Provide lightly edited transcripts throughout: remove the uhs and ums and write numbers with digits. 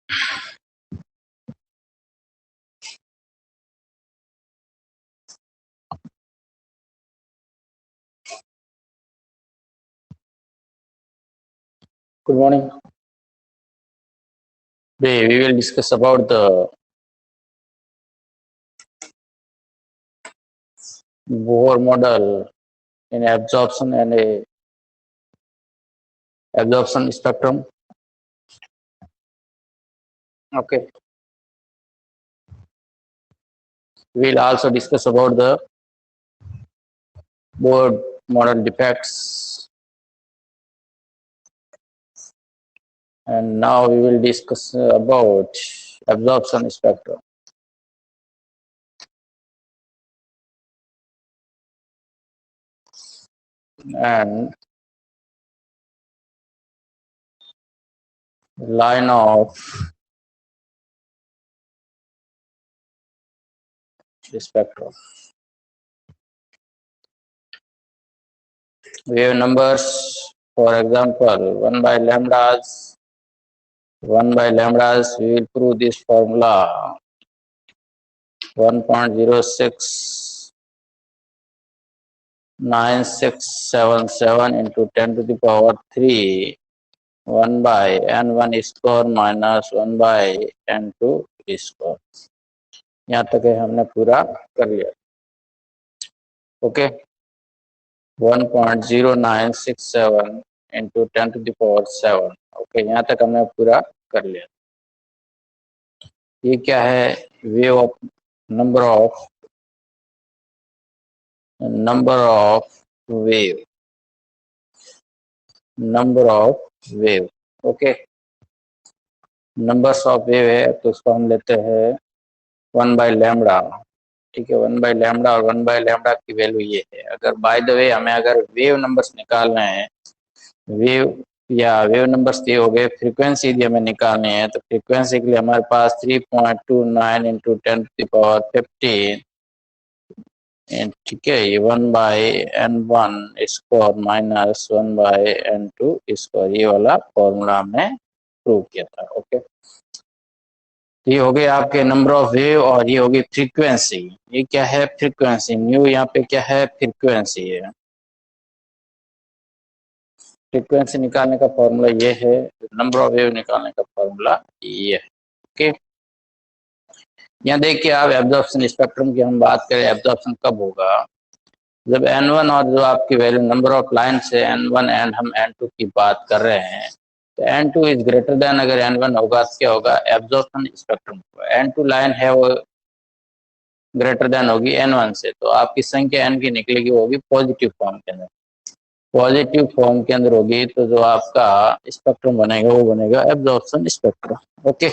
Good morning. Today we will discuss about the Bohr model in absorption and a absorption spectrum. Okay. We will also discuss about the Bohr model defects. And now we will discuss about absorption spectrum. And line of the spectrum. Wave numbers, for example, 1 by lambdas. 1 by lambdas, we will prove this formula 1.069677 into 10 to the power 3 1 by n1 square minus 1 by n2 square. यहाँ तक है हमने पूरा कर लिया. Okay 1.0967 into 10 to the power 7. Okay यहाँ तक हमने पूरा कर लिया. ये क्या है? Wave of number of wave. Okay numbers of wave है तो उसको हम लेते हैं 1 बाय लैम्बडा. ठीक है 1 बाय लैम्बडा और 1 बाय लैम्बडा की वैल्यू ये है. अगर बाय द वे हमें अगर वेव नंबर्स निकालना है, वेव नंबर्स ये हो गए, फ्रीक्वेंसी यदि हमें निकालनी है तो फ्रीक्वेंसी के लिए हमारे पास 3.29 इंटू 10 टू द पावर 15. ठीक है ये 1 by n1 square minus 1 by n2 square, ये वाला फॉर्मूला हमने प्रूव किया था. ओके ये हो गए आपके नंबर ऑफ वेव और ये होगी फ्रीक्वेंसी. ये क्या है? फ्रीक्वेंसी. न्यू यहाँ पे क्या है? फ्रीक्वेंसी है. फ्रीक्वेंसी निकालने का फॉर्मूला ये है, नंबर ऑफ वेव निकालने का फॉर्मूला ये है. ओके यहाँ देखिए आप एब्जॉर्प्शन स्पेक्ट्रम की हम बात करें, एब्जॉर्प्शन कब होगा? जब n1 और जो आपकी वैल्यू नंबर ऑफ लाइन से n1 एंड हम n2 की बात कर रहे हैं तो n2 इज ग्रेटर देन अगर n1 होगा तो क्या होगा? एब्जॉर्प्शन स्पेक्ट्रम होगा. n2 लाइन है वो ग्रेटर देन होगी n1 से, तो आपकी संख्या n की निकलेगी, वो होगी पॉजिटिव फॉर्म के अंदर. पॉजिटिव फॉर्म के अंदर होगी तो जो आपका स्पेक्ट्रम बनेगा वो बनेगा एब्जॉर्प्शन स्पेक्ट्रम. ओके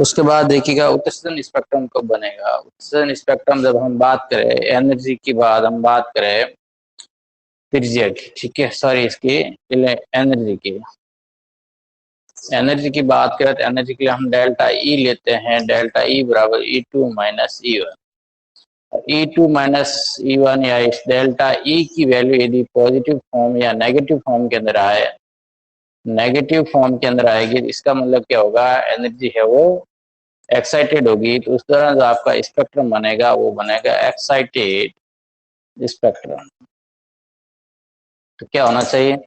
उसके बाद देखिएगा उत्सर्जन स्पेक्ट्रम कब बनेगा? उत्सर्जन स्पेक्ट्रम जब हम बात करें एनर्जी की बाद हम बात करें त्रिज्या की. ठीक है सॉरी इसकी एनर्जी की बात करें तो एनर्जी के लिए हम डेल्टा ई लेते हैं. डेल्टा ई बराबर E2 minus E1. E2 minus E1 या इस डेल्टा ई की वैल्यू यदि पॉजिटिव फॉर्म या नेगेटिव फॉर्म के अंदर आए, नेगेटिव फॉर्म के अंदर आएगी तो इसका मतलब क्या होगा? एनर्जी है वो एक्साइटेड होगी, तो उस दौरान जो आपका स्पेक्ट्रम बनेगा वो बनेगा एक्साइटेड स्पेक्ट्रम. तो क्या होना चाहिए?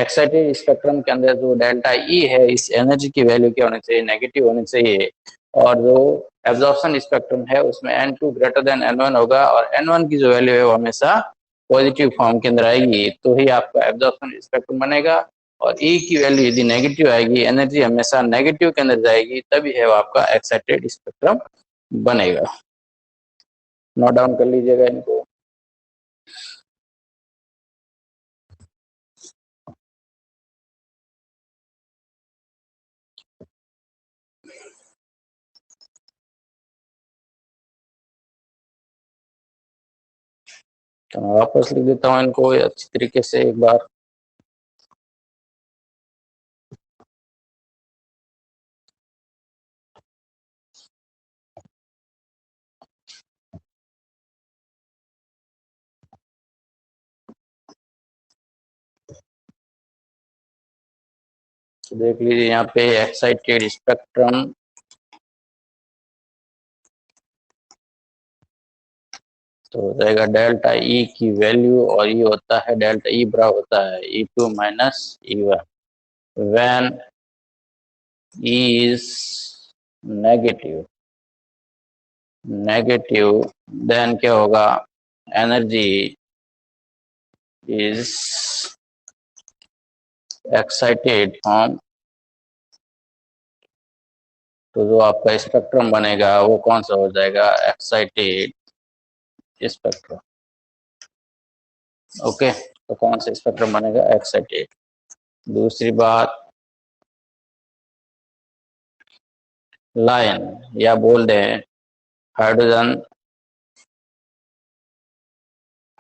एक्साइटेड स्पेक्ट्रम के अंदर जो डेल्टा ई है इस एनर्जी की वैल्यू क्या होनी चाहिए? नेगेटिव होनी चाहिए. और जो एब्जॉर्प्शन स्पेक्ट्रम है उसमें n2 ग्रेटर देन n1 होगा और n1 की जो वैल्यू है वो हमेशा पॉजिटिव फॉर्म के अंदर आएगी, तो ही आपका एब्जॉर्प्शन स्पेक्ट्रम बनेगा. और ई की वैल्यू यदि नेगेटिव आएगी, एनर्जी हमेशा नेगेटिव के अंदर जाएगी, तभी है वो आपका एक्साइटेड स्पेक्ट्रम बनेगा. नोट डाउन कर लीजिएगा इनको. तो मैं वापस लिख देता हूँ इनको अच्छी तरीके से एक बार. तो देख लीजिए यहाँ पे एक्साइटेड स्पेक्ट्रम तो हो जाएगा डेल्टा ई की वैल्यू, और ये होता है डेल्टा ई बराबर होता है E2 minus E1 when E is negative then क्या होगा, एनर्जी इज एक्साइटेड फॉर्म, तो जो आपका स्पेक्ट्रम बनेगा वो कौन सा हो जाएगा, एक्साइटेड स्पेक्ट्रम। ओके, तो कौन सा स्पेक्ट्रम बनेगा, एक्साइटेड। दूसरी बात, लाइन या बोल दें hydrogen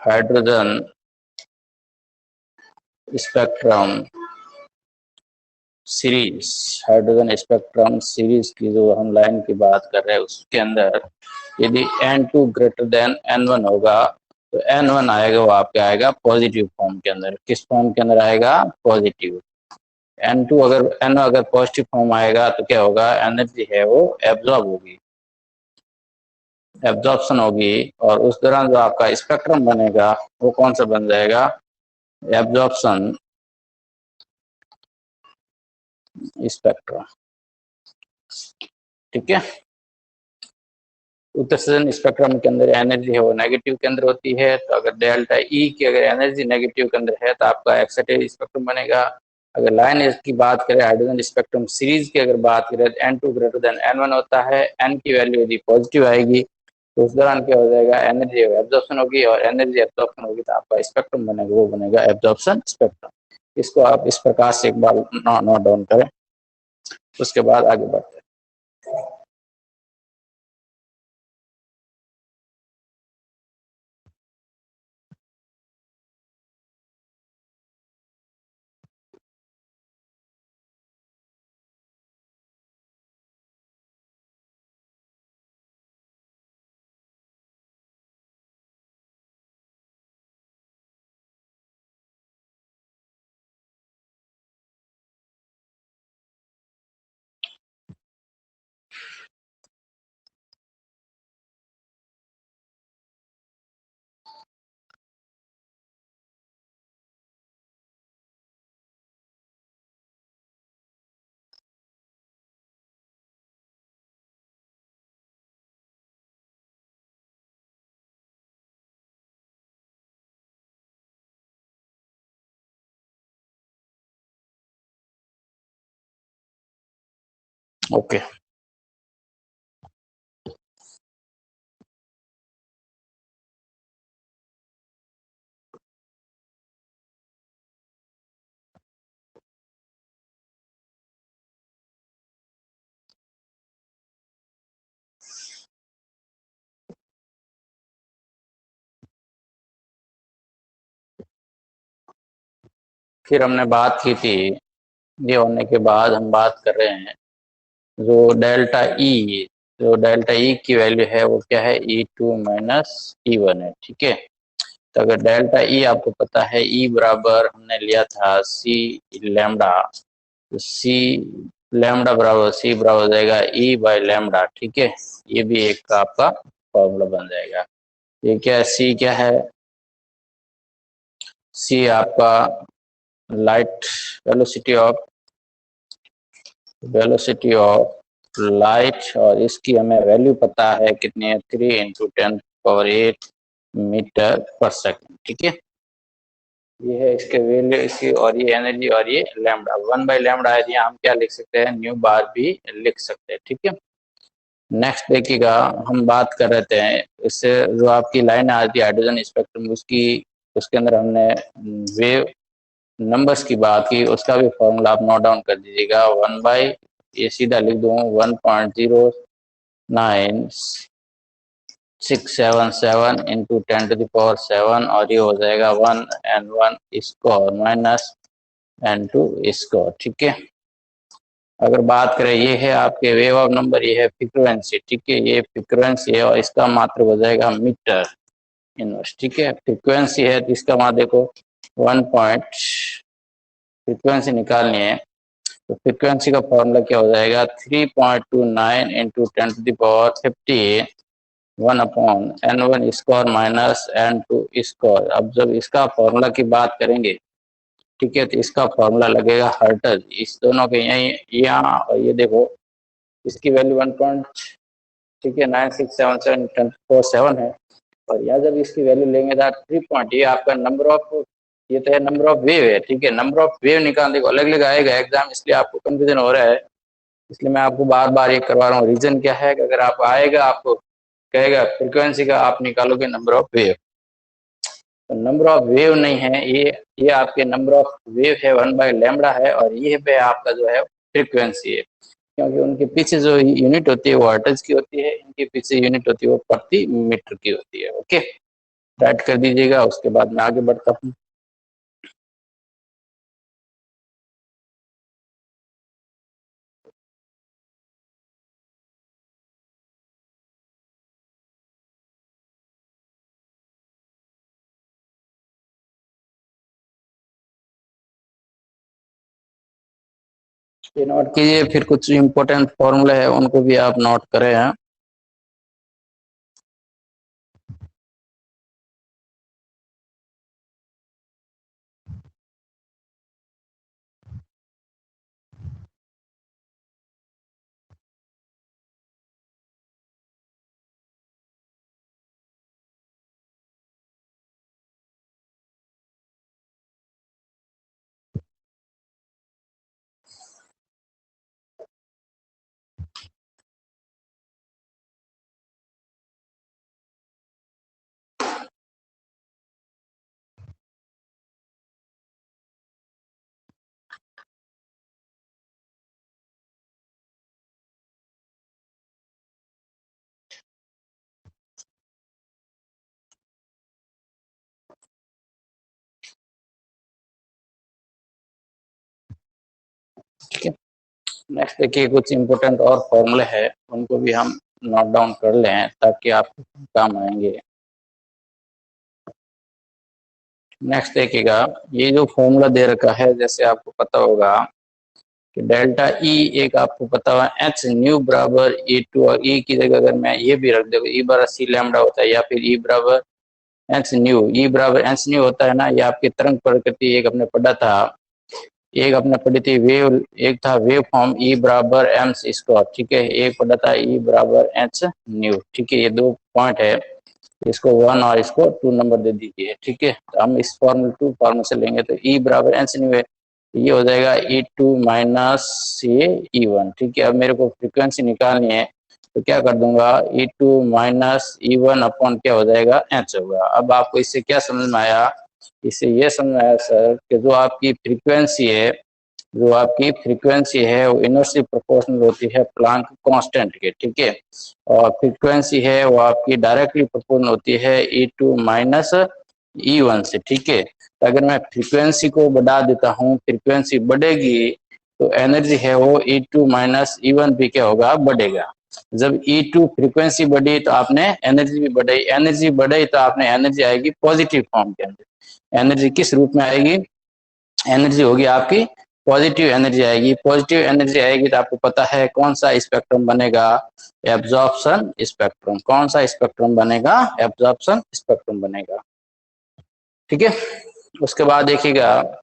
hydrogen spectrum series, hydrogen spectrum series की जो हम लाइन की बात कर रहे हैं उसके अंदर यदि N2 ग्रेटर देन N1 होगा तो N1 आएगा, वो आपके आएगा पॉजिटिव फॉर्म के अंदर। किस फॉर्म के अंदर आएगा, पॉजिटिव। N2 अगर N अगर पॉजिटिव फॉर्म आएगा तो क्या होगा, एनर्जी है वो एब्जॉर्ब होगी, एब्जॉर्प्शन होगी, और उस दौरान जो आपका स्पेक्ट्रम बनेगा वो कौन सा बन जाएगा, एब्जॉर्प्शन स्पेक्ट्रम। ठीक है, उत्सर्जन स्पेक्ट्रम के अंदर एनर्जी है वो नेगेटिव के अंदर होती है, तो अगर डेल्टा ई की अगर एनर्जी नेगेटिव के अंदर है तो आपका एक्साइटेड स्पेक्ट्रम बनेगा। अगर लाइन की बात करें हाइड्रोजन स्पेक्ट्रम सीरीज की अगर बात करें तो N2 ग्रेटर देन N1 होता है, N की वैल्यू यदि पॉजिटिव आएगी तो उस दौरान क्या हो जाएगा, एनर्जी एब्जॉर्प्शन होगी, और एनर्जी एब्जॉर्प्शन होगी तो आपका स्पेक्ट्रम बनेगा वो बनेगा एब्जॉर्प्शन स्पेक्ट्रम। इसको आप इस प्रकार से एक बार नोट डाउन करें, उसके बाद आगे बढ़ते हैं। ओके, फिर हमने बात की थी, ये होने के बाद हम बात कर रहे हैं जो डेल्टा ई, जो डेल्टा ई की वैल्यू है वो क्या है, E2 माइनस E1 है। ठीक है, तो अगर डेल्टा ई आपको पता है, ई बराबर हमने लिया था सी लैम्डा, तो सी लैम्डा बराबर सी बराबर हो जाएगा ई बाई लैम्डा। ठीक है, ये भी एक आपका फॉर्मूला बन जाएगा। ये क्या है, सी क्या है, सी आपका लाइट वेलोसिटी ऑफ लाइट, और इसकी हमें वैल्यू पता है कितनी है, 3 × 10⁸ मीटर पर सेकंड। ठीक है, ये है इसके वैल्यू इसकी, और ये एनर्जी, और ये लैम्डा 1/λ है, हम क्या लिख सकते हैं, न्यू बार भी लिख सकते हैं। ठीक है, नेक्स्ट देखिएगा, हम बात कर रहे थे इससे जो आपकी लाइन आती है हाइड्रोजन स्पेक्ट्रम, उसकी उसके अंदर हमने वेव नंबर्स की बात की, उसका भी फॉर्मूला आप नोट डाउन कर दीजिएगा, 1 बाई, ये सीधा लिख दूँ 1.09677 इंटू 10⁻⁷, और ये हो जाएगा 1n1 square minus n2 square. ठीक है, अगर बात करें, ये है आपके वेव ऑफ नंबर, ये है फ्रीक्वेंसी। ठीक है, ये फ्रीक्वेंसी है और इसका मात्र हो जाएगा मीटर इनवर्स। ठीक है, फ्रीक्वेंसी है तो इसका मात्र देखो 1 पॉइंट, फ्रीक्वेंसी निकालनी है तो फ्रीक्वेंसी का फॉर्मूला क्या हो जाएगा 3.29 into 10⁻50 1/n1 square minus n2 square. अब जब इसका फॉर्मूला की बात करेंगे, ठीक है, तो इसका फॉर्मूला लगेगा हर्ट्ज। इस दोनों के यही यहाँ और ये देखो, इसकी वैल्यू 1 पॉइंट, ठीक है, 9677 है, और यहाँ जब इसकी वैल्यू लेंगे तो 3 पॉइंट, ये आपका नंबर ऑफ, ये तो है नंबर ऑफ वेव है, ठीक है, नंबर ऑफ वेव निकालने को अलग अलग आएगा एग्जाम, इसलिए आपको कंफ्यूजन हो रहा है, इसलिए मैं आपको बार बार ये करवा रहा हूँ। रीजन क्या है कि अगर आप आएगा, आपको कहेगा फ्रीक्वेंसी का आप निकालोगे नंबर ऑफ वेव, तो नंबर ऑफ वेव नहीं है ये आपके नंबर ऑफ वेव है 1/λ है, और ये पे आपका जो है फ्रीक्वेंसी है, क्योंकि उनके पीछे जो यूनिट होती है वो हर्ट्ज की होती है, इनके पीछे यूनिट होती है वो प्रति मीटर की होती है। ओके, राइट कर दीजिएगा, उसके बाद मैं आगे बढ़ता हूँ। नोट कीजिए, फिर कुछ इंपॉर्टेंट फॉर्मूले है उनको भी आप नोट करें हैं। ठीक है, नेक्स्ट देखिए, कुछ इंपॉर्टेंट और फॉर्मूले हैं उनको भी हम नोट डाउन कर लें ताकि आपको काम आएंगे। नेक्स्ट देखिएगा, ये जो फॉर्मूला दे रखा है, जैसे आपको पता होगा कि डेल्टा ई एक आपको पता हुआ एच न्यू बराबर E2, और ई की जगह अगर मैं ये भी रख दूँ, ई बराबर सी लैम्डा होता है, या फिर ई बराबर एच न्यू, ई बराबर एच न्यू होता है ना, ये आपकी तरंग प्रकृति एक अपने पढ़ा था, एक अपने पढ़ी थी वेव, एक था वेव फॉर्म ई बराबर एम स्क्वायर, ठीक है, एक पढ़ा था ई बराबर एच न्यू, ठीक है, ये 2 पॉइंट है, इसको 1 और इसको 2 नंबर दे दीजिए, ठीक है। तो हम इस फॉर्मूला 2 फॉर्मूला से लेंगे तो ई बराबर एच न्यू है, ये हो जाएगा E2 माइनस ये E1, ठीक है। अब मेरे को फ्रीक्वेंसी निकालनी है, तो क्या कर दूंगा, E2 माइनस E1 अपॉन क्या हो जाएगा, एच होगा। अब आपको इससे क्या समझ में आया, इससे ये समझ में आया सर कि जो आपकी फ्रीक्वेंसी है वो इनवर्सली प्रोपोर्शनल होती है प्लांक कांस्टेंट के, ठीक है, और फ्रीक्वेंसी है वो आपकी डायरेक्टली प्रोपोर्शनल होती है E2 माइनस E1 से, ठीक है। तो अगर मैं फ्रीक्वेंसी को बढ़ा देता हूँ, फ्रीक्वेंसी बढ़ेगी तो एनर्जी है वो E2 माइनस E1 भी क्या होगा, बढ़ेगा। जब E2 फ्रीक्वेंसी बढ़ी तो आपने एनर्जी भी बढ़ाई, एनर्जी बढ़ी तो आपने एनर्जी आएगी पॉजिटिव फॉर्म के अंदर। एनर्जी किस रूप में आएगी, एनर्जी होगी आपकी पॉजिटिव एनर्जी आएगी। पॉजिटिव एनर्जी आएगी तो आपको पता है कौन सा स्पेक्ट्रम बनेगा, एब्जॉर्प्शन स्पेक्ट्रम। कौन सा स्पेक्ट्रम बनेगा, एब्जॉर्प्शन स्पेक्ट्रम बनेगा, ठीक है। उसके बाद देखिएगा,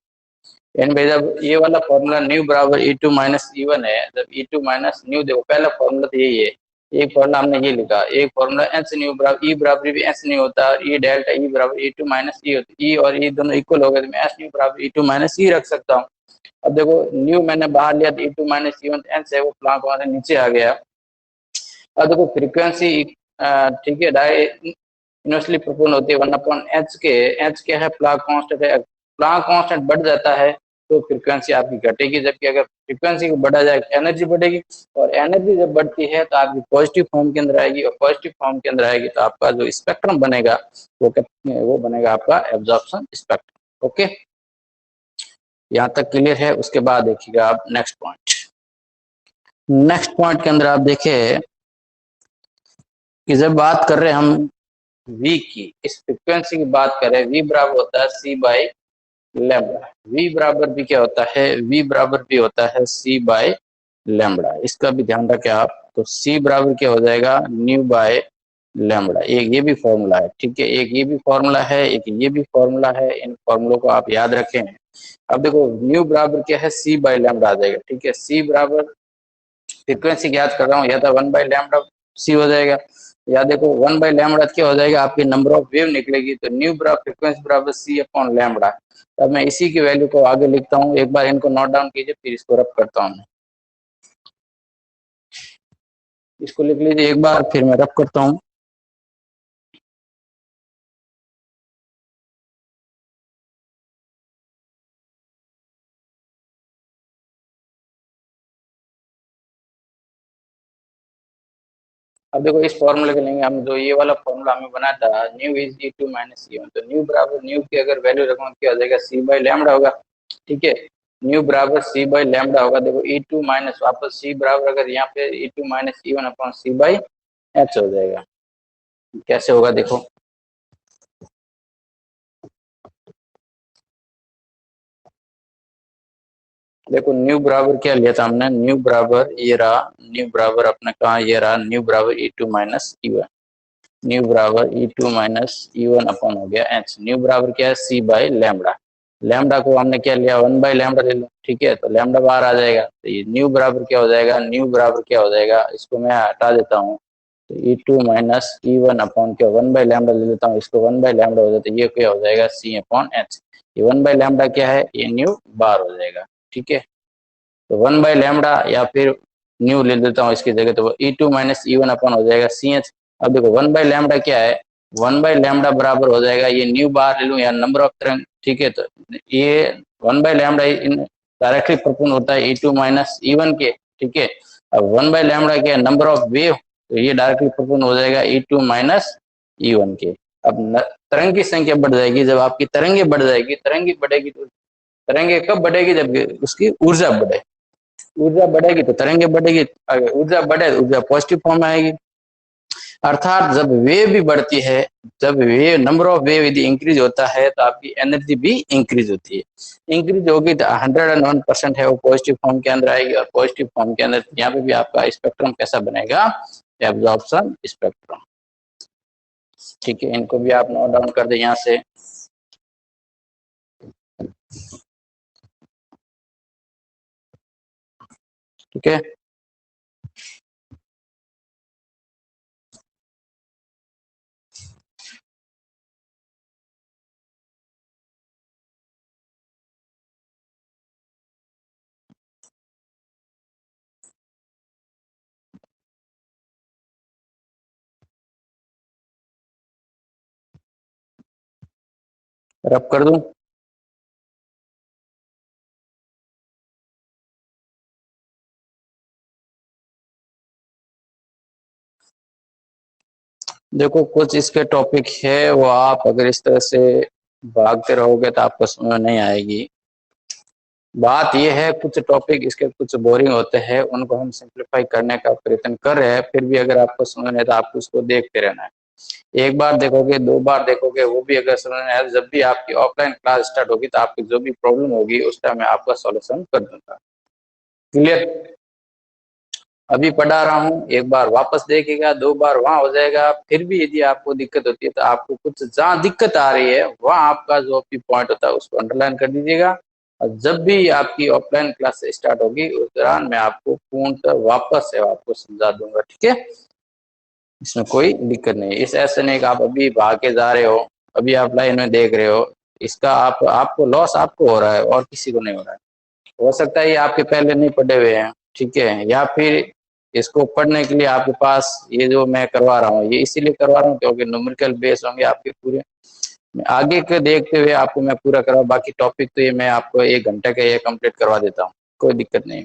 इन भाई जब ये वाला फॉर्मूला न्यू बराबर E2 माइनस E1 है, जब E2 माइनस न्यू, देखो पहला फॉर्मूला तो यही है, एक फॉर्मूला हमने ये लिखा, एक फॉर्मूला एच न्यू बराबर ई बराबर भी एच न्यू होता है, ई डेल्टा ई बराबर E2 माइनस ई होता है, ई और ई दोनों इक्वल हो गए तो मैं एच न्यू बराबर E2 माइनस ई रख सकता हूँ। अब देखो न्यू मैंने बाहर लिया तो E2 माइनस E1 एच है वो प्लांक हमारे नीचे आ गया। अब देखो फ्रीक्वेंसी, ठीक है, इनवर्सली प्रोपोर्शनल होती है 1/h के, एच क्या है, प्लांक कांस्टेंट है, प्लांक कांस्टेंट बढ़ जाता है तो फ्रीक्वेंसी आपकी घटेगी, जबकि अगर फ्रीक्वेंसी को बढ़ा जाए एनर्जी बढ़ेगी, और एनर्जी जब बढ़ती है तो आपकी पॉजिटिव फॉर्म के अंदर आएगी, और पॉजिटिव फॉर्म के अंदर आएगी तो आपका जो स्पेक्ट्रम बनेगा वो बनेगा आपका एब्जॉर्प्शन स्पेक्ट्रम। ओके, यहाँ तक क्लियर है। उसके बाद देखिएगा आप नेक्स्ट पॉइंट, नेक्स्ट पॉइंट के अंदर आप देखिए कि जब बात कर रहे हैं हम V की, इस फ्रीक्वेंसी की बात करें, V बराबर होता है C बाई लैम्बडा। v बराबर भी क्या होता है, v बराबर भी होता है c बाय लैम्बडा, इसका भी ध्यान रखें आप। तो c बराबर क्या हो जाएगा, न्यू बाय लैम्बडा। एक ये भी फॉर्मूला है, ठीक है, एक ये भी फॉर्मूला है, एक ये भी फॉर्मूला है, इन फॉर्मूलों को आप याद रखें। अब देखो न्यू बराबर क्या है, c बाय लैम्बडा आ जाएगा, ठीक है। c बराबर फ्रीक्वेंसी याद कर रहा हूँ, या तो 1 बाय लैम्बडा सी हो जाएगा, या देखो 1 बाय लैम्बडा क्या हो जाएगा, आपकी नंबर ऑफ वेव निकलेगी, तो न्यू बराबर फ्रीक्वेंसी बराबर सी अपॉन लैम्बडा। अब मैं इसी की वैल्यू को आगे लिखता हूँ, एक बार इनको नोट डाउन कीजिए, फिर इसको रब करता हूँ। इसको लिख लीजिए एक बार, फिर मैं रब करता हूँ। अब देखो इस फॉर्मूले के लेंगे हम, जो ये वाला फॉर्मूला हमें बना था, nu is E two minus E one, तो न्यू बराबर न्यू की अगर वैल्यू रखूँ क्या हो जाएगा, सी बाय लैम्बडा होगा, ठीक है। न्यू बराबर सी बाय लैम्बडा होगा, देखो ई टू माइनस वापस सी बराबर, अगर यहाँ पे E two minus E one upon C by H हो जाएगा। कैसे होगा देखो, देखो न्यू बराबर क्या लिया था हमने, न्यू बराबर ये रहा, न्यू बराबर अपने कहा ये रहा, न्यू बराबर E two minus E one, nu बराबर E two minus E one upon हो गया एच, न्यू बराबर क्या है, सी बाय लैम्बडा। लैम्बडा को हमने क्या लिया, 1 बाय लैम्बडा ले लो, ठीक है, तो लैम्बडा बाहर आ जाएगा, तो ये न्यू बराबर क्या हो जाएगा, न्यू बराबर क्या हो जाएगा, इसको मैं हटा देता हूँ, तो E two minus E one upon क्या 1 बाय लैम्बडा ले लेता हूँ, इसको 1 बाय लैम्बडा हो जाता है, ये क्या हो जाएगा, सी अपॉन एच। ये 1 बाय लैम्बडा क्या है, ये न्यू बार हो जाएगा, ठीक है। तो 1 बाय लैम्बडा या फिर न्यू ले लेता हूँ इसकी जगह, तो E two minus E one upon हो जाएगा सी एच। अब देखो 1 बाय लैम्बडा क्या है, 1 बाय लैम्बडा बराबर हो जाएगा, ये न्यू बार ले लूँ या नंबर ऑफ तरंग, ठीक है, तो ये 1 by lambda in directly proportional होता है E two minus E one के, ठीक है। अब 1 बाय लैम्बडा क्या है, नंबर ऑफ वेव, तो ये डायरेक्टली प्रोपोर्शनल हो जाएगा ई टू माइनस ई वन के। अब तरंग की संख्या बढ़ जाएगी, जब आपकी तरंगे बढ़ जाएगी, तरंगे बढ़ेगी, तो तरंगे कब बढ़ेगी, जब उसकी ऊर्जा बढ़े, ऊर्जा बढ़ेगी तो तरंगे बढ़ेगी, अगर ऊर्जा बढ़े तो ऊर्जा पॉजिटिव फॉर्म में आएगी। अर्थात जब वेव भी बढ़ती है, जब वेव नंबर ऑफ वेव यदि इंक्रीज होता है तो आपकी एनर्जी भी इंक्रीज होती है। इंक्रीज होगी तो 101% है वो पॉजिटिव फॉर्म के अंदर आएगी, और पॉजिटिव फॉर्म के अंदर यहाँ पे भी आपका स्पेक्ट्रम कैसा बनेगा, एब्जॉर्प्शन स्पेक्ट्रम, ठीक है। इनको भी आप नोट डाउन कर दे यहाँ से, ठीक है। रब कर दूं, देखो कुछ इसके टॉपिक है वो आप अगर इस तरह से भागते रहोगे तो आपको समझ में नहीं आएगी। बात यह है कुछ टॉपिक इसके कुछ बोरिंग होते हैं, उनको हम सिंप्लीफाई करने का प्रयत्न कर रहे हैं, फिर भी अगर आपको समझ नहीं तो आपको उसको देखते रहना है। एक बार देखोगे, दो बार देखोगे, वो भी अगर समझ में आया, जब भी आपकी ऑफलाइन क्लास स्टार्ट होगी तो आपकी जो भी प्रॉब्लम होगी उस टाइम मैं आपका सॉल्यूशन कर दूंगा। क्लियर, अभी पढ़ा रहा हूँ, एक बार वापस देखेगा, दो बार वहां हो जाएगा, फिर भी यदि आपको दिक्कत होती है तो आपको कुछ जहाँ दिक्कत आ रही है वहां आपका जो भी पॉइंट होता है उसको अंडरलाइन कर दीजिएगा, और जब भी आपकी ऑफलाइन क्लास स्टार्ट होगी उस दौरान मैं आपको पूर्णतः वापस से आपको समझा दूंगा, ठीक है। इसमें कोई दिक्कत नहीं है। इस ऐसे नहीं कि आप अभी भाग के जा रहे हो, अभी आप लाइन में देख रहे हो, इसका आपको लॉस आपको हो रहा है और किसी को नहीं हो रहा है। हो सकता है ये आपके पहले नहीं पढ़े हुए हैं, ठीक है, या फिर इसको पढ़ने के लिए आपके पास ये जो मैं करवा रहा हूँ ये इसीलिए करवा रहा हूँ क्योंकि न्यूमेरिकल बेस होंगे आपके पूरे, आगे के देखते हुए आपको मैं पूरा करवा, बाकी टॉपिक तो ये मैं आपको 1 घंटे का ये कंप्लीट करवा देता हूँ, कोई दिक्कत नहीं।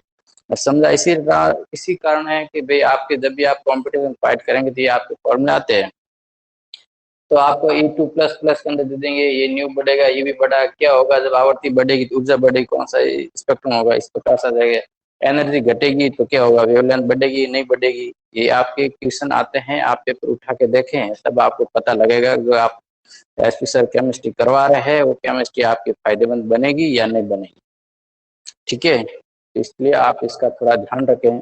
मैं समझा इसी कारण है कि भाई आपके जब भी आप कॉम्पिटिशन फाइट करेंगे तो ये आपके फॉर्मूले आते हैं, तो आपको ई टू प्लस प्लस के अंदर दे देंगे, ये न्यू बढ़ेगा, ये भी बढ़ा, क्या होगा जब आवृत्ति बढ़ेगी तो ऊर्जा बढ़ेगी, कौन सा स्पेक्ट्रम होगा, इस प्रकार से जाएगा। एनर्जी घटेगी तो क्या होगा, वेवलेंथ बढ़ेगी नहीं बढ़ेगी, ये आपके क्वेश्चन आते हैं, आप पेपर उठा के देखें तब आपको पता लगेगा। जो आप एसपी सर केमिस्ट्री करवा रहे हैं, वो केमिस्ट्री आपके फायदेमंद बनेगी या नहीं बनेगी, ठीक है। इसलिए आप इसका थोड़ा ध्यान रखें।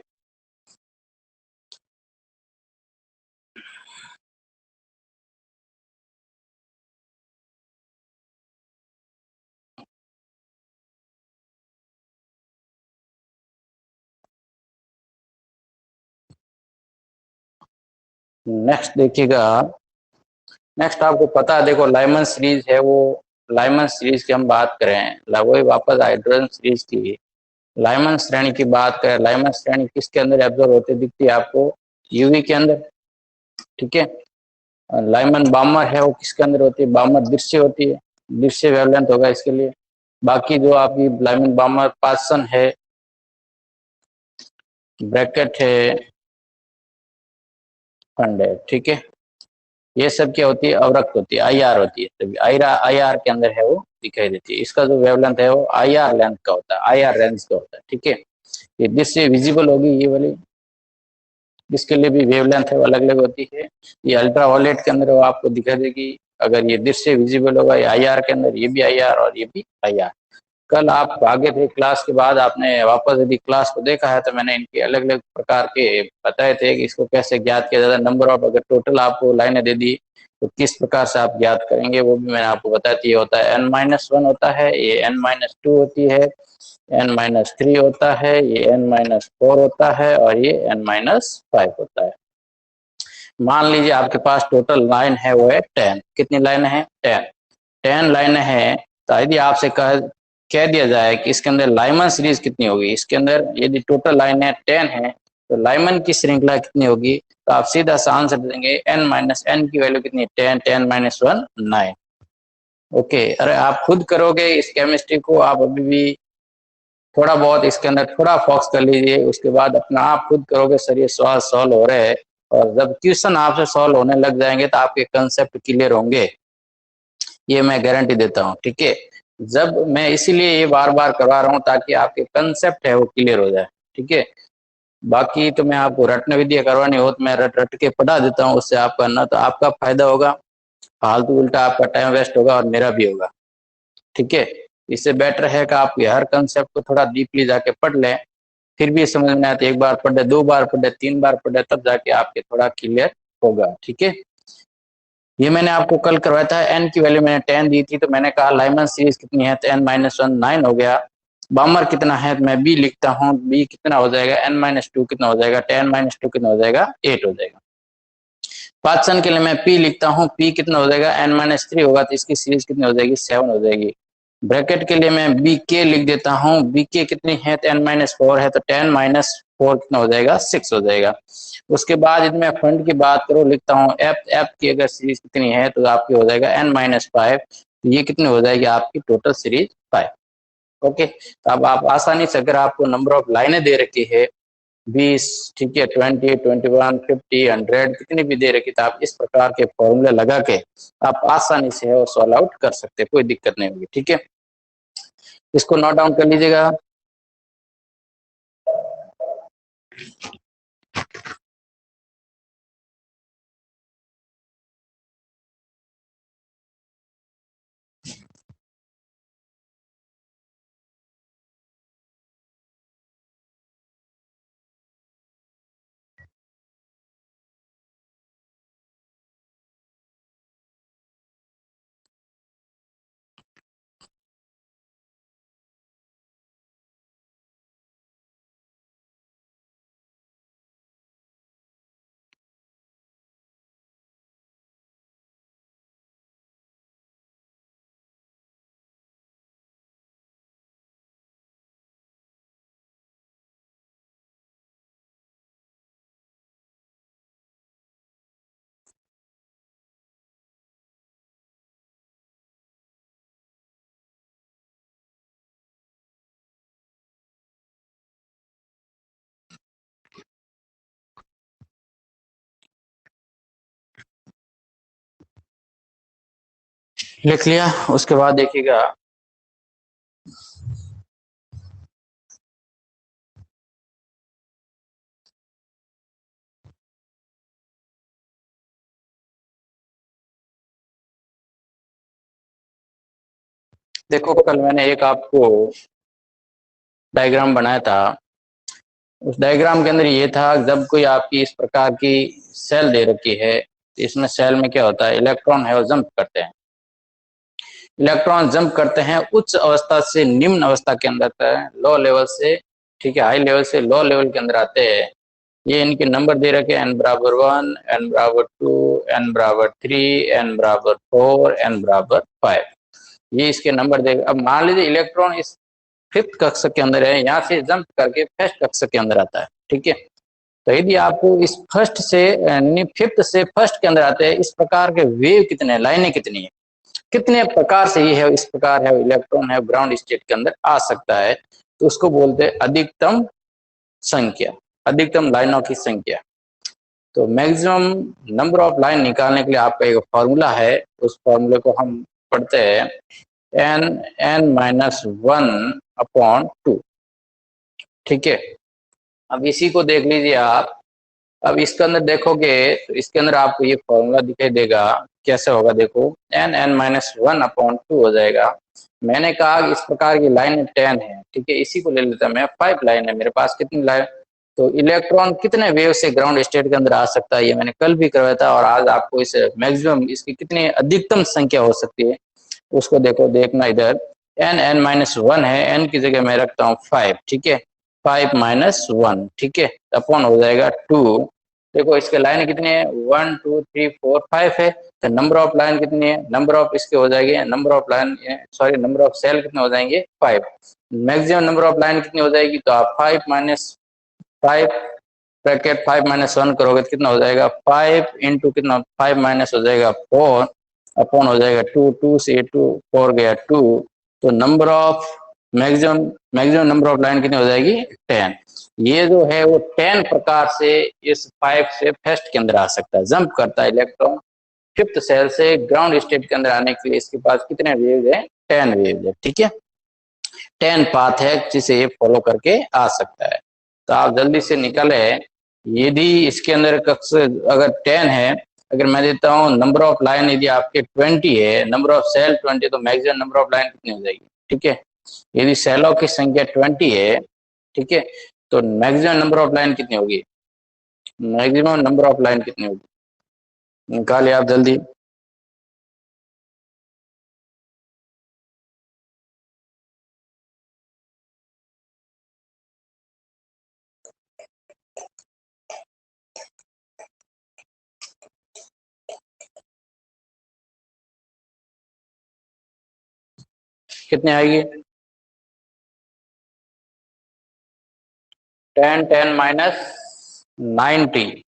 नेक्स्ट देखिएगा, नेक्स्ट आपको पता है, देखो लाइमन सीरीज है वो, लाइमन सीरीज की हम बात करें, वही वापस हाइड्रोजन सीरीज की लाइमन श्रेणी की बात करें। लाइमन श्रेणी किसके अंदर एब्जॉर्ब होती दिखती है आपको, यूवी के अंदर, ठीक है। लाइमन बामर है वो किसके अंदर होती है, बामर दृश्य होती है, दृश्य वेवलेंथ होगा इसके लिए। बाकी जो आपकी लाइमन बामर पासन है, ब्रैकेट है, फंड है, ठीक है। ये सब क्या होती है, अवरक्त होती है, आईआर होती है, तभी आईआर के अंदर है वो दिखाई देती है। इसका जो वेवलेंथ है वो आईआर लेंथ का होता है, आईआर रेंज का होता है, ठीक है। ये दृश्य विजिबल होगी ये वाली, इसके लिए भी वेवलेंथ है वो अलग अलग होती है। ये अल्ट्रावायलेट के अंदर वो आपको दिखा देगी, अगर ये दृश्य विजिबल होगा, ये आईआर के अंदर, ये भी आईआर और ये भी आईआर। कल आप आगे थे क्लास के बाद, आपने वापस यदि क्लास को देखा है तो मैंने इनके अलग अलग प्रकार के बताए थे कि इसको कैसे ज्ञात किया जाता है। नंबर ऑफ, अगर टोटल आपको लाइनें दे दी तो किस प्रकार से आप ज्ञात करेंगे वो भी मैंने आपको बताया थी। ये होता है n-1 होता है, ये n-2 होती है, n-3 होता है, ये n-4 होता है और ये n-5 होता है। मान लीजिए आपके पास टोटल लाइन है वो है 10, कितनी लाइन है 10, 10 लाइनें हैं। तो यदि आपसे कह दिया जाए कि इसके अंदर लाइमन सीरीज कितनी होगी, इसके अंदर यदि टोटल लाइनें 10 है तो लाइमन की श्रृंखला कितनी होगी, तो आप सीधा सा आंसर देंगे n-n की वैल्यू कितनी है 10, 10-1 9। ओके, अरे आप खुद करोगे इस केमिस्ट्री को, आप अभी भी थोड़ा बहुत इसके अंदर थोड़ा फोकस कर लीजिए, उसके बाद अपना आप खुद करोगे सर ये सवाल सॉल्व हो रहे हैं। और जब क्वेश्चन आपसे सॉल्व होने लग जाएंगे तो आपके कंसेप्ट क्लियर होंगे, ये मैं गारंटी देता हूँ, ठीक है। जब मैं इसीलिए ये बार बार करवा रहा हूँ ताकि आपके कंसेप्ट है वो क्लियर हो जाए, ठीक है। बाकी तो मैं आपको रटने विद्या करवानी हो तो मैं रट रट के पढ़ा देता हूँ, उससे आप करना तो आपका फायदा होगा, फालतू उल्टा आपका टाइम वेस्ट होगा और मेरा भी होगा, ठीक है। इससे बेटर है कि आप हर कंसेप्ट को थोड़ा डीपली जाके पढ़ लें, फिर भी समझ में आए तो एक बार पढ़े, दो बार पढ़े, तीन बार पढ़े, तब जाके आपके थोड़ा क्लियर होगा, ठीक है। ये मैंने आपको कल करवाया था, एन की वैल्यू मैंने 10 दी थी तो मैंने कहा लाइमन सीरीज कितनी है तो n-1 9 हो गया। बामर कितना है तो मैं बी लिखता हूँ, बी कितना हो जाएगा n-2 कितना हो जाएगा, 10-2 कितना हो जाएगा 8 हो जाएगा। पाचन के लिए मैं पी लिखता हूँ, पी कितना हो जाएगा n-3 होगा तो इसकी सीरीज कितनी हो जाएगी 7 हो जाएगी। ब्रैकेट के लिए मैं बी के लिख देता हूँ, बी के कितनी है तो n-4 है तो 10-4 कितना हो जाएगा 6 हो जाएगा। उसके बाद यदि मैं फंड की बात करूँ लिखता हूँ एफ, एफ की अगर सीरीज कितनी है तो आपकी हो जाएगा n-5, तो ये कितनी हो जाएगी आपकी टोटल सीरीज 5। ओके, तो अब आप आसानी से, अगर आपको नंबर ऑफ लाइनें दे रखी है 20, ठीक है, 20, 21, 50, 100 कितनी भी दे रखी तो आप इस प्रकार के फॉर्मूले लगा के आप आसानी से है सॉल्व आउट कर सकते हैं, कोई दिक्कत नहीं होगी, ठीक है। इसको नोट डाउन कर लीजिएगा। लिख लिया, उसके बाद देखिएगा देखो कल मैंने एक आपको डायग्राम बनाया था। उस डायग्राम के अंदर ये था, जब कोई आपकी इस प्रकार की सेल दे रखी है, इसमें सेल में क्या होता है, इलेक्ट्रॉन है वो जंप करते हैं। इलेक्ट्रॉन जंप करते हैं उच्च अवस्था से निम्न अवस्था के अंदर, लो लेवल से, ठीक है, हाई लेवल से लो लेवल के अंदर आते हैं। ये इनके नंबर दे रखे, n बराबर 1, n बराबर 2, n बराबर 3, n बराबर 4, n बराबर 5। ये इसके नंबर देगा। अब मान लीजिए इलेक्ट्रॉन इस फिफ्थ कक्षा के अंदर है, यहाँ से जंप करके फर्स्ट कक्षा के अंदर आता है, ठीक है। तो यदि आपको इस फर्स्ट से फिफ्थ से फर्स्ट के अंदर आते हैं, इस प्रकार के वेव कितने, लाइनें कितनी है, कितने प्रकार से ये है, इस प्रकार है इलेक्ट्रॉन है ग्राउंड स्टेट के अंदर आ सकता है, तो उसको बोलते हैं अधिकतम संख्या, अधिकतम लाइनों की संख्या। तो मैक्सिमम नंबर ऑफ लाइन निकालने के लिए आपका एक फॉर्मूला है, उस फॉर्मूले को हम पढ़ते हैं, n-1/2, ठीक है। अब इसी को देख लीजिए आप। अब इसके अंदर देखोगे तो इसके अंदर आपको ये फॉर्मूला दिखाई देगा, कैसे होगा देखो, n-1/2 हो जाएगा। मैंने कहा इस प्रकार की लाइन 10 है, ठीक है, इसी को ले लेता मैं, 5 लाइन है मेरे पास, कितनी लाइन, तो इलेक्ट्रॉन कितने वेव से ग्राउंड स्टेट के अंदर आ सकता है, ये मैंने कल भी करवाया था, और आज आपको इस मैक्सिमम इसकी कितनी अधिकतम संख्या हो सकती है उसको देखो, देखना इधर, n-1 है, n की जगह मैं रखता हूँ 5, ठीक है, 5-1, ठीक है, अपॉन हो जाएगा 2। देखो इसके लाइन कितनी है, 1 2 3 4 5 है, तो नंबर ऑफ लाइन कितनी है, नंबर ऑफ इसके हो जाएंगे, number of line sorry number of cell कितने हो जाएंगे, 5। मैक्सिमम नंबर ऑफ लाइन कितनी हो जाएगी, तो आप 5 ब्रैकेट 5-1 करोगे तो कितना हो जाएगा, 5 इंटू कितना, 5 माइनस हो जाएगा 4, अपॉन हो जाएगा 2, 2 से 2 4 गया 2, तो number of maximum number of line कितनी हो जाएगी, 10। ये जो है वो 10 प्रकार से इस पाइप से फर्स्ट के अंदर आ सकता है, जंप करता है इलेक्ट्रॉन फिफ्थ सेल से ग्राउंड स्टेट के अंदर आने के लिए इसके पास कितने वेव है, 10 वेव है, ठीक है, 10 पाथ है जिसे ये फॉलो करके आ सकता है। तो आप जल्दी से निकाले, यदि इसके अंदर कक्ष अगर 10 है, अगर मैं देता हूँ नंबर ऑफ लाइन यदि आपके 20 है, नंबर ऑफ सेल 20, तो मैक्सिमम नंबर ऑफ लाइन कितनी हो जाएगी, ठीक है। यदि सेलों की संख्या 20 है, ठीक है, तो मैक्सिमम नंबर ऑफ लाइन कितनी होगी, मैक्सिमम नंबर ऑफ लाइन कितनी होगी, निकालिए आप जल्दी। कितनी आएगी, 10 माइनस 90,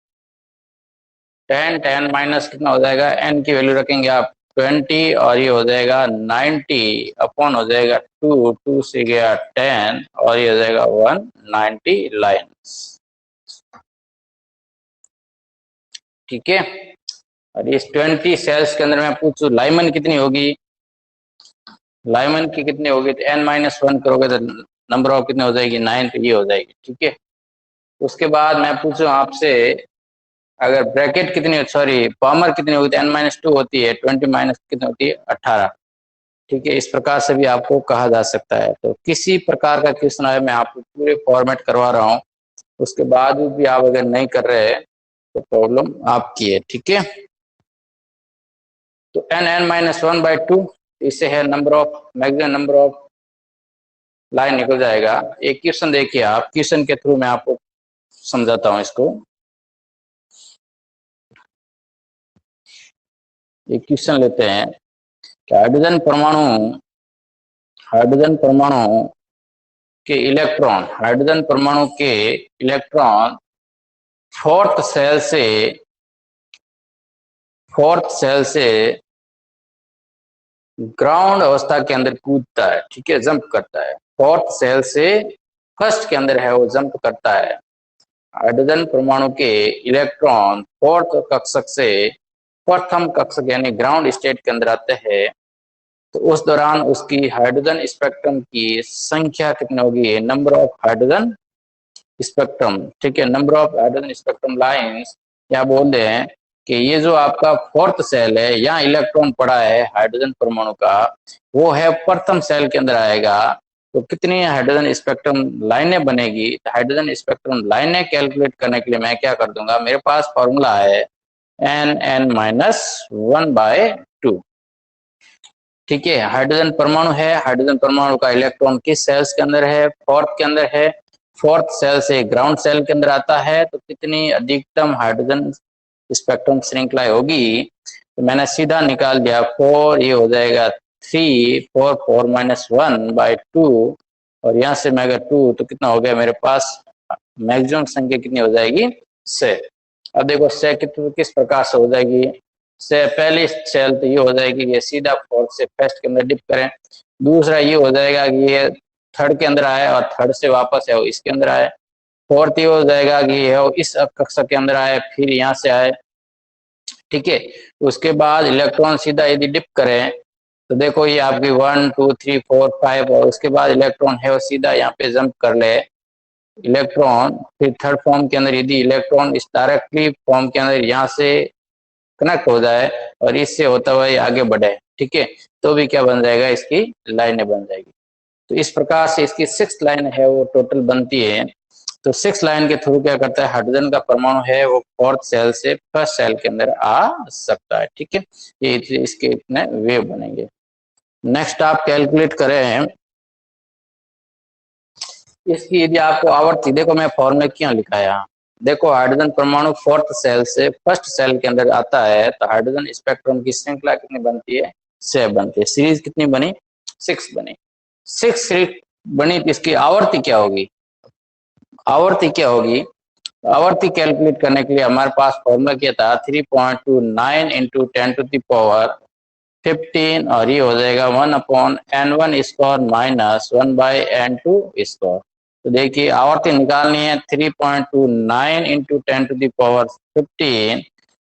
10 माइनस कितना हो जाएगा, n की वैल्यू रखेंगे आप 20 और ये हो जाएगा 90, अपॉन हो जाएगा 2, 2 से गया 10 और ये हो जाएगा 190 लाइन्स, ठीक है। और इस 20 सेल्स के अंदर मैं पूछूं लाइमन कितनी होगी, लाइमन की कितनी होगी, तो n-1 करोगे तो नंबर ऑफ कितनी हो जाएगी, 9, तो ये हो जाएगी, ठीक है। उसके बाद मैं पूछूं आपसे, अगर ब्रैकेट कितनी, सॉरी पामर कितनी होगी, तो n-2 होती है, 20 माइनस कितनी होती है, 18, ठीक है। इस प्रकार से भी आपको कहा जा सकता है। तो किसी प्रकार का क्वेश्चन आए, मैं आपको पूरे फॉर्मेट करवा रहा हूँ, उसके बाद भी आप अगर नहीं कर रहे तो प्रॉब्लम आपकी है, ठीक है। तो n-1/2 इससे है number of, maximum number of line निकल जाएगा। एक क्वेश्चन देखिए आप, क्वेश्चन के थ्रू मैं आपको समझाता हूँ इसको। एक क्वेश्चन लेते हैं कि हाइड्रोजन परमाणु के इलेक्ट्रॉन, हाइड्रोजन परमाणु के इलेक्ट्रॉन फोर्थ सेल से ग्राउंड अवस्था के अंदर कूदता है, ठीक है, जंप करता है, फोर्थ सेल से फर्स्ट के अंदर है वो जंप करता है। हाइड्रोजन परमाणु के इलेक्ट्रॉन फोर्थ कक्षक से प्रथम कक्षक यानी ग्राउंड स्टेट के अंदर आते हैं, तो उस दौरान उसकी हाइड्रोजन स्पेक्ट्रम की संख्या कितनी होगी, नंबर ऑफ हाइड्रोजन स्पेक्ट्रम, ठीक है, number of hydrogen spectrum lines, क्या बोल रहे हैं, कि ये जो आपका फोर्थ सेल है, यहाँ इलेक्ट्रॉन पड़ा है हाइड्रोजन परमाणु का, वो है प्रथम सेल के अंदर आएगा, तो कितनी हाइड्रोजन स्पेक्ट्रम लाइनें बनेगी? तो हाइड्रोजन स्पेक्ट्रम लाइनें कैलकुलेट करने के लिए मैं क्या कर दूंगा, मेरे पास फॉर्मूला है n(n-1/2). ठीक है, हाइड्रोजन परमाणु है, हाइड्रोजन परमाणु का इलेक्ट्रॉन किस सेल्स के अंदर है? फोर्थ के अंदर है। फोर्थ सेल से ग्राउंड सेल के अंदर आता है, तो कितनी अधिकतम हाइड्रोजन स्पेक्ट्रम श्रृंखला होगी? तो मैंने सीधा निकाल दिया 4, ये हो जाएगा 3, 4 4 - 1/2, और यहाँ से मैं अगर 2 तो कितना हो गया मेरे पास? मैक्सिमम संख्या कितनी हो जाएगी? 6। अब देखो 6 किस प्रकार से हो जाएगी? से पहली सेल तो ये हो जाएगी कि ये सीधा फोर्थ से फर्स्ट के अंदर डिप करें। दूसरा ये हो जाएगा कि ये थर्ड के अंदर आए और थर्ड से वापस है वो इसके अंदर आए। फोर्थ ये हो जाएगा कि ये इस कक्षा के अंदर आए फिर यहाँ से आए। ठीक है, उसके बाद इलेक्ट्रॉन सीधा यदि डिप करें तो देखो ये आपकी 1 2 3 4 5, और उसके बाद इलेक्ट्रॉन है वो सीधा यहाँ पे जंप कर ले इलेक्ट्रॉन, फिर थर्ड फॉर्म के अंदर यदि इलेक्ट्रॉन इस डायरेक्टली फॉर्म के अंदर यहाँ से कनेक्ट हो जाए और इससे होता हुआ आगे बढ़े, ठीक है, तो भी क्या बन जाएगा? इसकी लाइनें बन जाएगी। तो इस प्रकार से इसकी 6 लाइन है वो टोटल बनती है। तो 6 लाइन के थ्रू क्या करता है, हाइड्रोजन का परमाणु है वो फोर्थ सेल से फर्स्ट सेल के अंदर आ सकता है। ठीक है, ये इसके इतने वेव बनेंगे। नेक्स्ट आप कैलकुलेट करें इसकी, यदि आपको आवर्ती, देखो मैं फॉर्मूला क्यों लिखाया, देखो हाइड्रोजन परमाणु फोर्थ सेल से फर्स्ट सेल के अंदर आता है, तो हाइड्रोजन स्पेक्ट्रम की श्रृंखला कितनी बनती है? 6 बनती है। सीरीज कितनी बनी? 6 बनी। 6 सीरीज बनी, तो इसकी आवर्ती क्या होगी? आवर्ती क्या होगी? आवर्ती कैलकुलेट करने के लिए हमारे पास फॉर्मूला क्या था? 3.29 × 10⁻15, और ये हो जाएगा 1/n1² - 1/n2²। तो देखिए आवर्ती निकालनी है, 3.29 × 10⁻15,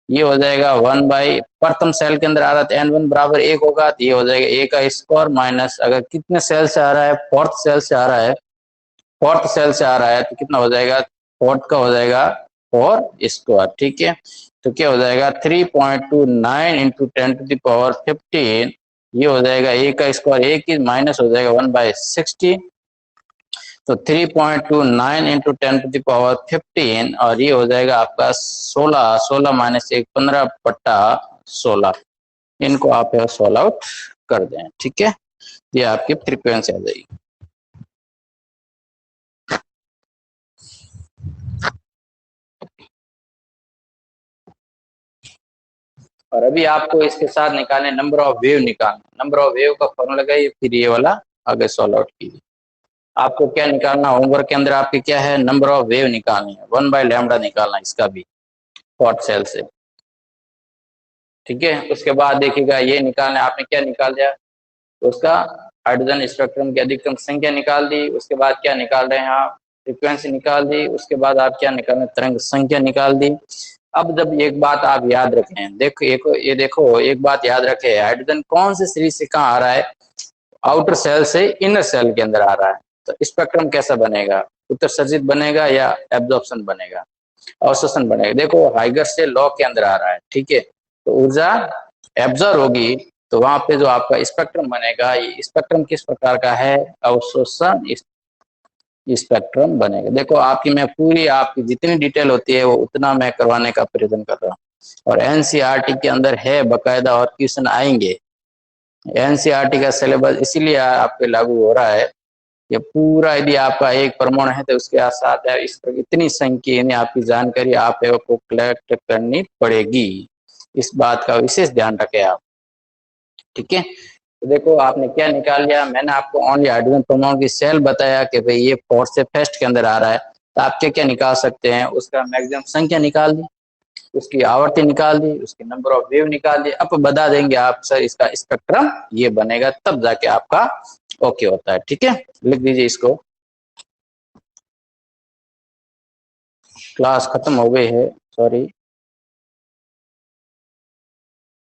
ये हो जाएगा 1 प्रथम सेल के अंदर आ रहा था n1 बराबर 1 होगा, तो ये हो जाएगा a का स्क्वायर माइनस, अगर कितने सेल से आ रहा है? फोर्थ सेल से आ रहा है, फोर्थ सेल से आ रहा है, तो कितना हो जाएगा? फोर्थ का हो जाएगा 4²। ठीक है, तो क्या हो जाएगा? 3.29 × 10⁻15, ये हो जाएगा a का स्क्वायर, a की माइनस हो जाएगा 1/60, तो 3.29 × 10⁻15, और ये हो जाएगा आपका 16, 16 - 1 15/16। इनको आप सॉल्व आउट कर दें। ठीक है, ये आपकी फ्रीक्वेंसी आ जाएगी। और अभी आपको इसके साथ निकालने नंबर ऑफ वेव निकालना, नंबर ऑफ वेव का फॉर्मूला लगाइए, फिर ये वाला आगे सॉल्व आउट कीजिए। आपको क्या निकालना, होमवर्क के अंदर आपके क्या है? नंबर ऑफ वेव निकालनी है, 1/λ निकालना इसका भी फोर्थ सेल से। ठीक है, उसके बाद देखिएगा ये निकालना, आपने क्या निकाल दिया? तो उसका हाइड्रोजन स्पेक्ट्रम की अधिकतम संख्या निकाल दी। उसके बाद क्या निकाल रहे हैं आप? फ्रीक्वेंसी निकाल दी। उसके बाद आप क्या निकाल रहे हैं? तरंग संख्या निकाल दी। अब जब एक बात आप याद रखें, देखो ये देखो एक बात याद रखें, हाइड्रोजन कौन से सीरीज से कहाँ आ रहा है? आउटर सेल से इनर सेल के अंदर आ रहा है, तो स्पेक्ट्रम कैसा बनेगा? उत्सर्जित बनेगा या एब्जॉर्प्शन बनेगा? अवशोषण बनेगा। देखो हाइगर से लॉ के अंदर आ रहा है, ठीक है, तो ऊर्जा एब्जॉर्ब होगी, तो वहां पे जो आपका स्पेक्ट्रम बनेगा, ये स्पेक्ट्रम किस प्रकार का है? अवशोषण स्पेक्ट्रम बनेगा। देखो आपकी मैं पूरी आपकी जितनी डिटेल होती है वो उतना मैं करवाने का प्रयत्न कर रहा हूँ, और एनसीईआरटी के अंदर है बकायदा, और क्वेश्चन आएंगे। एनसीईआरटी का सिलेबस इसीलिए आप पे लागू हो रहा है, ये पूरा यदि आपका एक परमाणु है तो उसके साथ है इस पर इतनी संख्या यानी आपकी जानकारी आप को कलेक्ट करनी पड़ेगी। इस बात का विशेष ध्यान रखें आप। ठीक है, तो देखो आपने क्या निकाल लिया, मैंने आपको ओनली हाइड्रोजन परमाणु की सेल बताया कि भाई ये फोर्थ से फर्स्ट के अंदर आ रहा है, तो आप क्या क्या निकाल सकते हैं? उसका मैक्सिमम संख्या निकाल दी, उसकी आवर्ती निकाल दी, उसकी नंबर ऑफ वेव निकाल दी। अब बता देंगे आप सर इसका स्पेक्ट्रम ये बनेगा, तब जाके आपका ओके होता है। ठीक है, लिख दीजिए इसको। क्लास खत्म हो गई है, सॉरी।